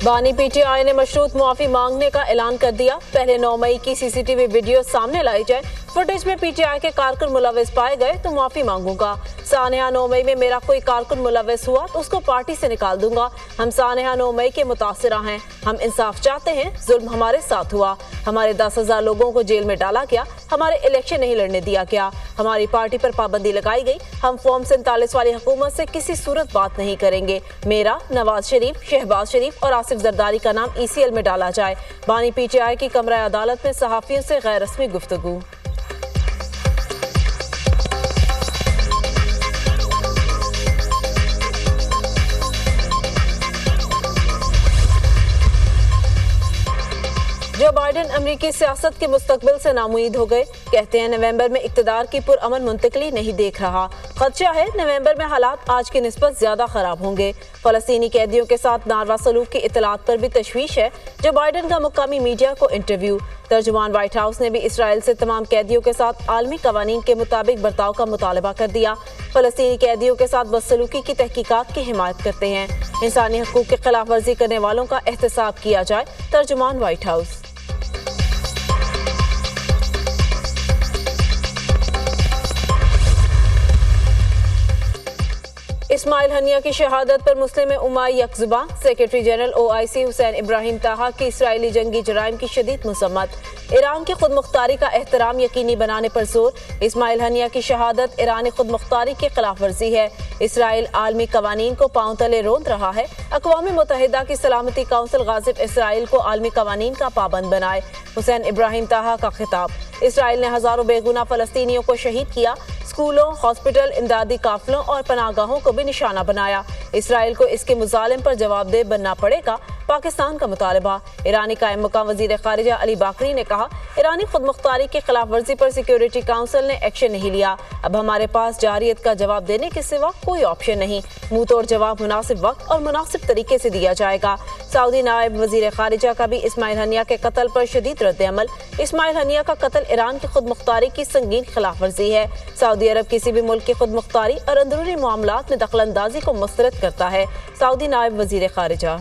बानी पीटीआई ने मशरूत मुआफी मांगने का ऐलान कर दिया। पहले 9 मई की सीसीटीवी वीडियो सामने लाई जाए। फुटेज में पीटीआई के कारकुन मुलविस पाए गए तो माफी मांगूंगा। सानहा 9 मई में मेरा कोई कारकुन मुलविस हुआ तो उसको पार्टी से निकाल दूंगा। हम सानहा 9 मई के मुतासिरा हैं। हम इंसाफ चाहते हैं। जुल्म हमारे साथ हुआ। हमारे 10,000 लोगों को जेल में डाला गया। हमारे इलेक्शन नहीं लड़ने दिया गया। हमारी पार्टी पर पाबंदी लगाई गई। हम फॉर्म 47 वाली हुकूमत से किसी सूरत बात नहीं करेंगे। मेरा, नवाज शरीफ, शहबाज शरीफ और आसिफ जरदारी का नाम ECL में डाला जाए। बानी पीटीआई की कमरा अदालत में सहाफियों से गैर रस्मी गुफ्तगू। जो बाइडेन अमरीकी सियासत के मुस्तकबिल से नामुईद हो गए। कहते हैं नवंबर में इक्तदार की पुरअमन मुंतकली नहीं देख रहा। खदशा है नवंबर में हालात आज की निस्बत ज्यादा खराब होंगे। फलस्तीनी कैदियों के साथ नारवा सलूक की इतलात पर भी तशवीश है। जो बाइडेन का मुकामी मीडिया को इंटरव्यू। तर्जुमान व्हाइट हाउस ने भी इसराइल से तमाम कैदियों के साथ आलमी कवानीन के मुताबिक बर्ताव का मुतालबा कर दिया। फलस्तीनी कैदियों के साथ बदसलूकी की तहकीकात की हिमायत करते हैं। इंसानी हकूक की खिलाफ वर्जी करने वालों का एहतसाब किया जाए। तर्जुमान व्हाइट हाउस। इस्माइल हनिया की शहादत पर मुस्लिम उम्मा यकजुबा। Secretary general OIC Hussein Ibrahim Taha की इसराइली जंगी जराइम की शदीद मसम्मत। ईरान की खुद मुख्तारी का एहतराम यकीनी बनाने पर जोर। इस्माइल हनिया की शहादत ईरानी खुद मुख्तारी की खिलाफ वर्जी है। इसराइल आलमी कवानीन को पांव तले रोंद रहा है। अक़वाम मुत्तहिदा की सलामती काउंसिल गाजिब इसराइल को आलमी कवानीन का पाबंद बनाए। हुसैन इब्राहिम ताहा का खिताब। इसराइल ने हजारों बेगुनाह फलस्तीनियों को शहीद किया। स्कूलों, हॉस्पिटल, इमदादी काफिलों और पनाहगाहों को भी निशाना बनाया। इसराइल को इसके मुजालिम पर जवाबदेह बनना पड़ेगा। पाकिस्तान का मुतालबा। ईरानी कायम मुकाम वजीर खारिजा अली बाकरी ने कहा, ईरानी खुद मुख्तारी की खिलाफ वर्जी पर सिक्योरिटी काउंसिल ने एक्शन नहीं लिया। अब हमारे पास जारियत का जवाब देने के सिवा कोई ऑप्शन नहीं। मुंह तोड़ जवाब मुनासिब वक्त और मुनासिब तरीके से दिया जाएगा। सऊदी नायब वजीर खारिजा का भी इस्माइल हनिया के कत्ल पर शदीद रद्द-ए-अमल। इस्माइल हनिया का कत्ल ईरान की खुद मुख्तारी की संगीन खिलाफ वर्जी है। सऊदी अरब किसी भी मुल्क की खुद मुख्तारी और अंदरूनी मामलात में दखल अंदाजी को मुस्तरद करता है। सऊदी नायब वजीर खारिजा।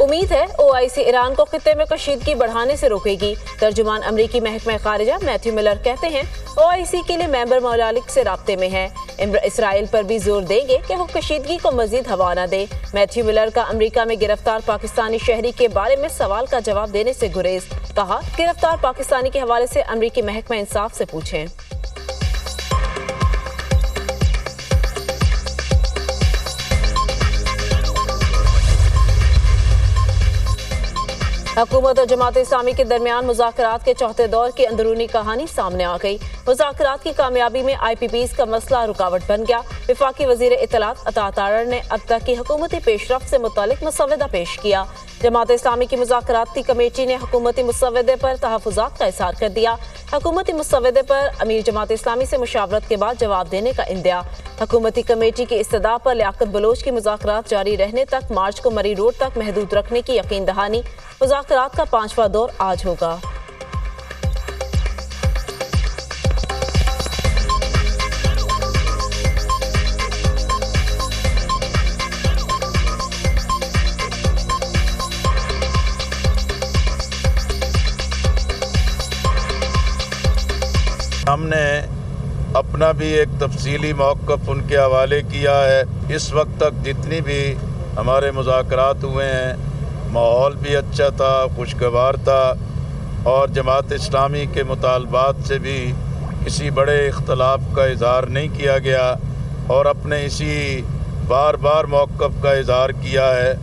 उम्मीद है OIC ईरान को खित्ते में कशीदगी बढ़ाने से रोकेगी। तर्जुमान अमरीकी महकमा खारिजा मैथ्यू मिलर कहते हैं OIC के लिए मेंबर ममालिक से राब्ते में है। इसराइल पर भी जोर देंगे कि वो कशीदगी को मजीद हवा न दे। मैथ्यू मिलर का अमरीका में गिरफ्तार पाकिस्तानी शहरी के बारे में सवाल का जवाब देने से गुरेज। कहा, गिरफ्तार पाकिस्तानी के हवाले से अमरीकी महकमा इंसाफ से पूछें। हुकूमत और जमात इस्लामी के दरमियान मुज़ाकरात के चौथे दौर की अंदरूनी कहानी सामने आ गई। मुज़ाकरात की कामयाबी में IPPs का मसला रुकावट बन गया। वफाकी वज़ीर इत्तलात अता तारड़ ने अब तक की हुकूमती पेशरफ्त से मुतालिक मुसव्वदा पेश किया। जमात इस्लामी की मुज़ाकराती कमेटी ने हुकूमती मुसव्वदे पर तहफ़्फ़ुज़ात का इज़हार कर दिया। हुकूमती मुसव्वदे पर अमीर जमात इस्लामी से मुशावरत के बाद जवाब देने का इंदिया। हुकूमती कमेटी की इस्तदा पर लियाकत बलोच की मुज़ाकरात जारी रहने तक मार्च को मरी रोड तक महदूद रखने की यकीन दहानी। मुज़ाकरात का 5वां दौर आज होगा। हमने अपना भी एक तफसीली मौक़िफ़ उनके हवाले किया है। इस वक्त तक जितनी भी हमारे मुज़ाकरात हुए हैं, माहौल भी अच्छा था, खुशगवार था और जमात इस्लामी के मुतालबात से भी किसी बड़े इख्तलाफ का इज़हार नहीं किया गया और अपने इसी बार बार मौक़िफ़ का इज़हार किया है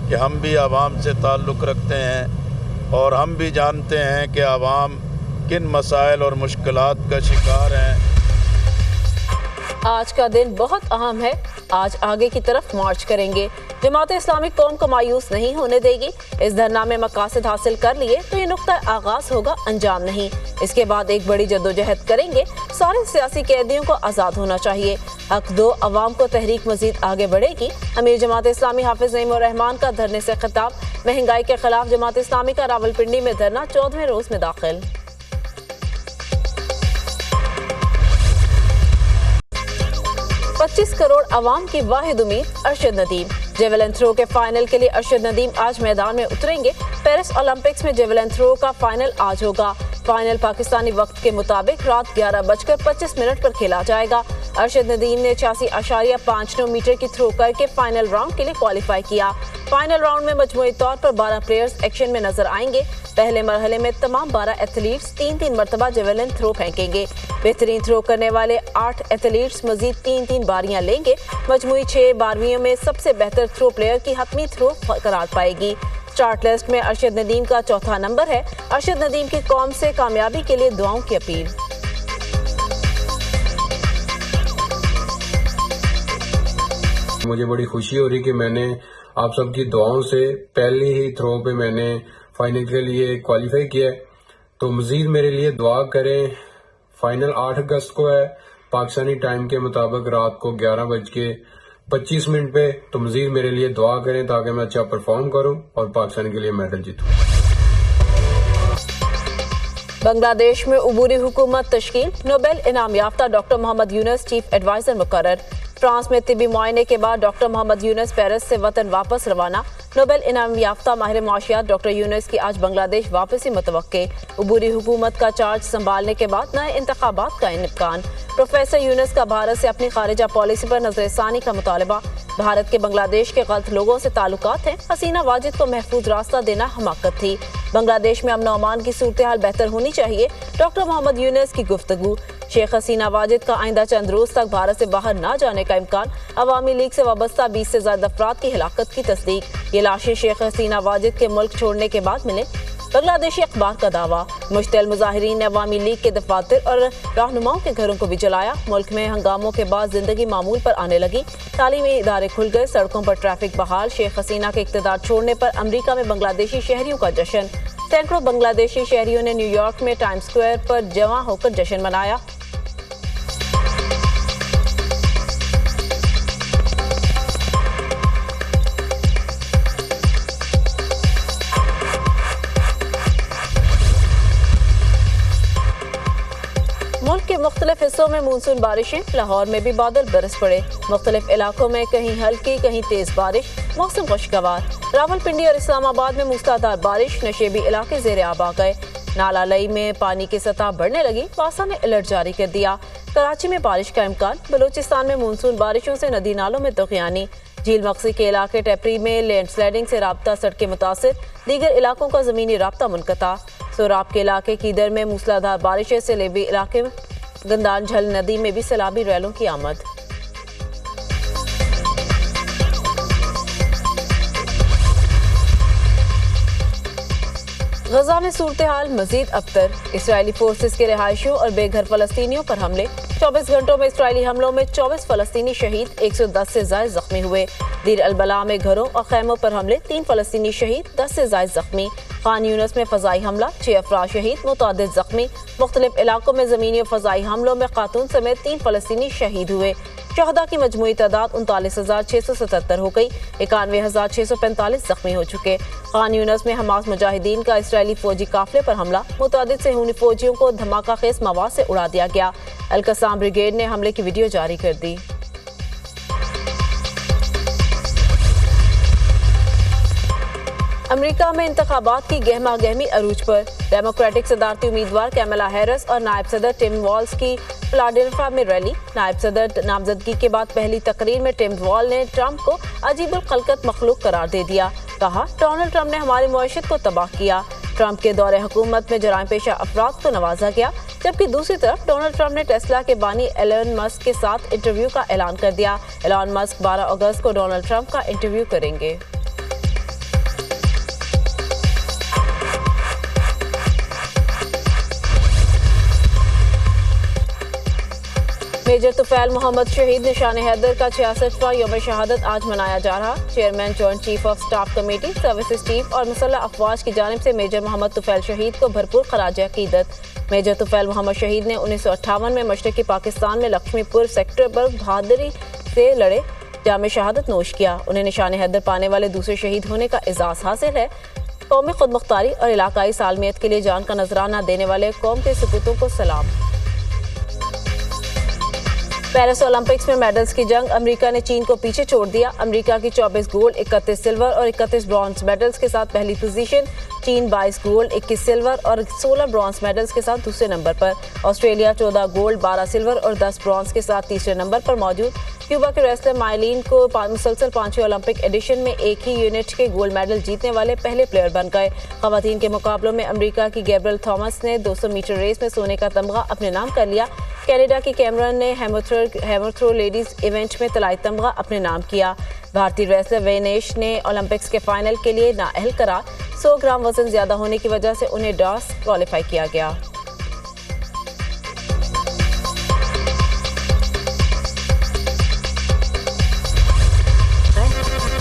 कि हम भी आवाम से ताल्लुक़ रखते हैं और हम भी जानते हैं कि आवाम किन मसाइल और मुश्किलात का शिकार हैं। आज का दिन बहुत अहम है। आज आगे की तरफ मार्च करेंगे। जमात इस्लामी कौम को मायूस नहीं होने देगी। इस धरना में मकासद हासिल कर लिए तो ये नुक्ता आगाज होगा, अंजाम नहीं। इसके बाद एक बड़ी जद्दोजहद करेंगे। सारे सियासी कैदियों को आज़ाद होना चाहिए। हक दो अवाम को तहरीक मजीद आगे बढ़ेगी। अमीर जमात इस्लामी हाफिज नईम उर रहमान का धरने से खिताब। महंगाई के खिलाफ जमात इस्लामी का रावलपिंडी में धरना 14वें रोज में दाखिल। 25 करोड़ आवाम की वाहिद उम्मीद अरशद नदीम। जेवलिन थ्रो के फाइनल के लिए अरशद नदीम आज मैदान में उतरेंगे। पेरिस ओलंपिक्स में जेवलिन थ्रो का फाइनल आज होगा। फाइनल पाकिस्तानी वक्त के मुताबिक रात 11:25 पर खेला जाएगा। अरशद नदीम ने 86.59 मीटर की थ्रो करके फाइनल राउंड के लिए क्वालिफाई किया। फाइनल राउंड में मजमूई तौर पर 12 प्लेयर्स एक्शन में नजर आएंगे। पहले मरहले में तमाम 12 एथलीट्स 3-3 मरतबा जेवलिन थ्रो फेंकेंगे। बेहतरीन थ्रो करने वाले 8 एथलीट्स मजीद 3-3 बारियां लेंगे। मजमूई 6 बारहवीं में सबसे बेहतर थ्रो प्लेयर की हतमी थ्रो करार पाएगी। स्टार्ट लिस्ट में अरशद नदीम का चौथा नंबर है। अरशद नदीम की कौम से कामयाबी के लिए दुआओं की अपील। मुझे बड़ी खुशी हो रही कि मैंने आप सबकी दुआओं से पहली ही थ्रो पे मैंने फाइनल के लिए क्वालिफाई किया है। तो मजीद मेरे लिए दुआ करें। फाइनल 8 अगस्त को है पाकिस्तानी टाइम के मुताबिक रात को 11:25 पे। तो मजीद मेरे लिए दुआ करें ताकि मैं अच्छा परफॉर्म करूं और पाकिस्तान के लिए मेडल जीतूं। बांग्लादेश में उबूरी हुकूमत तश्कील। नोबेल इनाम याफ्ता doctor Muhammad Yunus chief adviser मुकर्रर। फ्रांस में तिब्बी मुआयने के बाद डॉक्टर मोहम्मद यूनुस पेरिस से वतन वापस रवाना। नोबेल इनाम याफ्ता माहिर मुआशियात डॉक्टर यूनुस की आज बांग्लादेश वापसी मुतवक्के। उबूरी हुकूमत का चार्ज संभालने के बाद नए इंतखाबात का इम्कान। प्रोफेसर यूनुस का भारत से अपनी खारिजा पॉलिसी पर नजरसानी का मुतालबा। भारत के बांग्लादेश के गलत लोगों से ताल्लुकात हैं। हसीना वाजिद को महफूज रास्ता देना हमाकत थी। बांग्लादेश में अमन अमान की सूरत हाल बेहतर होनी चाहिए। डॉक्टर मोहम्मद यूनुस की गुफ्तगू। शेख हसीना वाजिद का आइंदा चंद रोज तक भारत से बाहर न जाने का इम्कान। अवामी लीग से वाबस्ता 20 से ज्यादा अफराद की हिलाकत की तस्दीक। ये लाशें शेख हसीना वाजिद के मुल्क छोड़ने के बाद मिले। बांग्लादेशी अखबार का दावा। मुश्तिल मुजाहिरीन ने अवामी लीग के दफातर और रहनुमाओं के घरों को भी जलाया। मुल्क में हंगामों के बाद जिंदगी मामूल पर आने लगी। तालीमी इदारे खुल गए। सड़कों पर ट्रैफिक बहाल। शेख हसीना के इख्तिदार छोड़ने पर अमरीका में बांग्लादेशी शहरियों का जश्न। सैकड़ों बांग्लादेशी शहरियों ने न्यूयॉर्क में टाइम्स स्क्वायर पर जमा होकर जश्न मनाया। मुल्क के मुख्तलिफ हिस्सों में मानसून बारिशें। लाहौर में भी बादल बरस पड़े। मुख्तलिफ इलाकों में कहीं हल्की कहीं तेज बारिश। मौसम खुशगवार। रावलपिंडी और इस्लामाबाद में मूसलाधार बारिश। नशेबी इलाके ज़ेरे आब आ गए। नाला लई में पानी की सतह बढ़ने लगी। वासा ने अलर्ट जारी कर दिया। कराची में बारिश का इम्कान। बलूचिस्तान में मानसून बारिशों से नदी नालों में दुखियानी। झील मक्सी के इलाके टेपरी में लैंडस्लाइडिंग से राब्ता सड़कें मुतासिर। दीगर इलाकों का ज़मीनी राब्ता मुनक़ता। सोराब के इलाके कीदर में मूसलाधार बारिशें से लेबी इलाके में गंदान झल नदी में भी सैलाबी रैलों की आमद। गजा में सूरत हाल मजीद अबतर। इसराइली फोर्सेस के रिहायशियों और बेघर फलस्तीनियों पर हमले। 24 घंटों में इसराइली हमलों में 24 फलस्तीनी शहीद। 110 से ज्यादा जख्मी हुए। दीर अल-बला में घरों और खैमों पर हमले। 3 फलस्तीनी शहीद। 10 से ज्यादा जख्मी। खान यूनस में फजाई हमला। 6 अफराद शहीद। मुतअद्दिद जख्मी। मुख्तलिफ इलाकों में जमीनी और फजाई हमलों में खातून समेत 3 फलस्तीनी शहीद हुए। शहदा की मजमूई तादाद 39,677 हो गई। 91,645 जख्मी हो चुके। खान यूनस में हमास मुजाहिदीन का इसराइली फौजी काफिले पर हमला। मुतअद्दिद सेहूनी फौजियों को धमाका खेज मवाद से उड़ा दिया गया। अल-कसाम ब्रिगेड ने हमले की वीडियो जारी कर दी। अमेरिका में इंतखाबात की गहमा गहमी अरूज पर। डेमोक्रेटिक सदारती उम्मीदवार कैमला हैरिस और नायब सदर टिम वॉल्स की फिलाडेल्फिया में रैली। नायब सदर नामजदगी के बाद पहली तकरीर में टिम वॉल ने ट्रंप को अजीबुल खलकत मखलूक करार दे दिया। कहा, डोनाल्ड ट्रंप ने हमारी मईशत को तबाह किया। ट्रंप के दौरे हुकूमत में जराइम पेशा अफराद को नवाजा गया। जबकि दूसरी तरफ डोनाल्ड ट्रंप ने टेस्ला के बानी एलन मस्क के साथ इंटरव्यू का ऐलान कर दिया। एलन मस्क 12 अगस्त को डोनाल्ड ट्रंप का इंटरव्यू करेंगे। मेजर तुफैल मोहम्मद शहीद निशान हैदर का 66वां यौम शहादत आज मनाया जा रहा। Chairman joint chief of staff committee services chief और मुसल्लह अफवाज की जानिब से मेजर मोहम्मद तुफैल शहीद को भरपूर खराज अकीदत। मेजर तुफैल मोहम्मद शहीद ने 1958 में मशरकी पाकिस्तान में लक्ष्मीपुर सेक्टर पर बहादुरी से लड़े जाम शहादत नोश किया। उन्हें निशान हैदर पाने वाले दूसरे शहीद होने का एजाज़ हासिल है। कौमी खुदमुख्तारी और इलाकाई सालमियत के लिए जान का नजराना देने वाले कौम के सपूतों को सलाम। पेरिस ओलंपिक्स में मेडल्स की जंग, अमेरिका ने चीन को पीछे छोड़ दिया। अमेरिका की 24 गोल्ड, 31 सिल्वर और 31 ब्रॉन्ज मेडल्स के साथ पहली पोजीशन। चीन 22 गोल्ड, 21 सिल्वर और 16 ब्रॉन्ज मेडल्स के साथ दूसरे नंबर पर। ऑस्ट्रेलिया 14 गोल्ड, 12 सिल्वर और 10 ब्रॉन्ज के साथ तीसरे नंबर पर मौजूद। क्यूबा के रेसलर माइलिन को मुसलसल 5वें ओलंपिक एडिशन में एक ही यूनिट के गोल्ड मेडल जीतने वाले पहले प्लेयर बन गए। खवातीन के मुकाबलों में अमेरिका की गैब्रियल थॉमस ने 200 मीटर रेस में सोने का तमगा अपने नाम कर लिया। कनाडा की कैमरन ने हैमर थ्रो लेडीज इवेंट में तलाई तमगा अपने नाम किया। भारतीय रेसलर वेनेश ने ओलंपिक्स के फाइनल के लिए नाअहल करार। 100 ग्राम वजन ज्यादा होने की वजह से उन्हें डिसक्वालीफाई किया गया।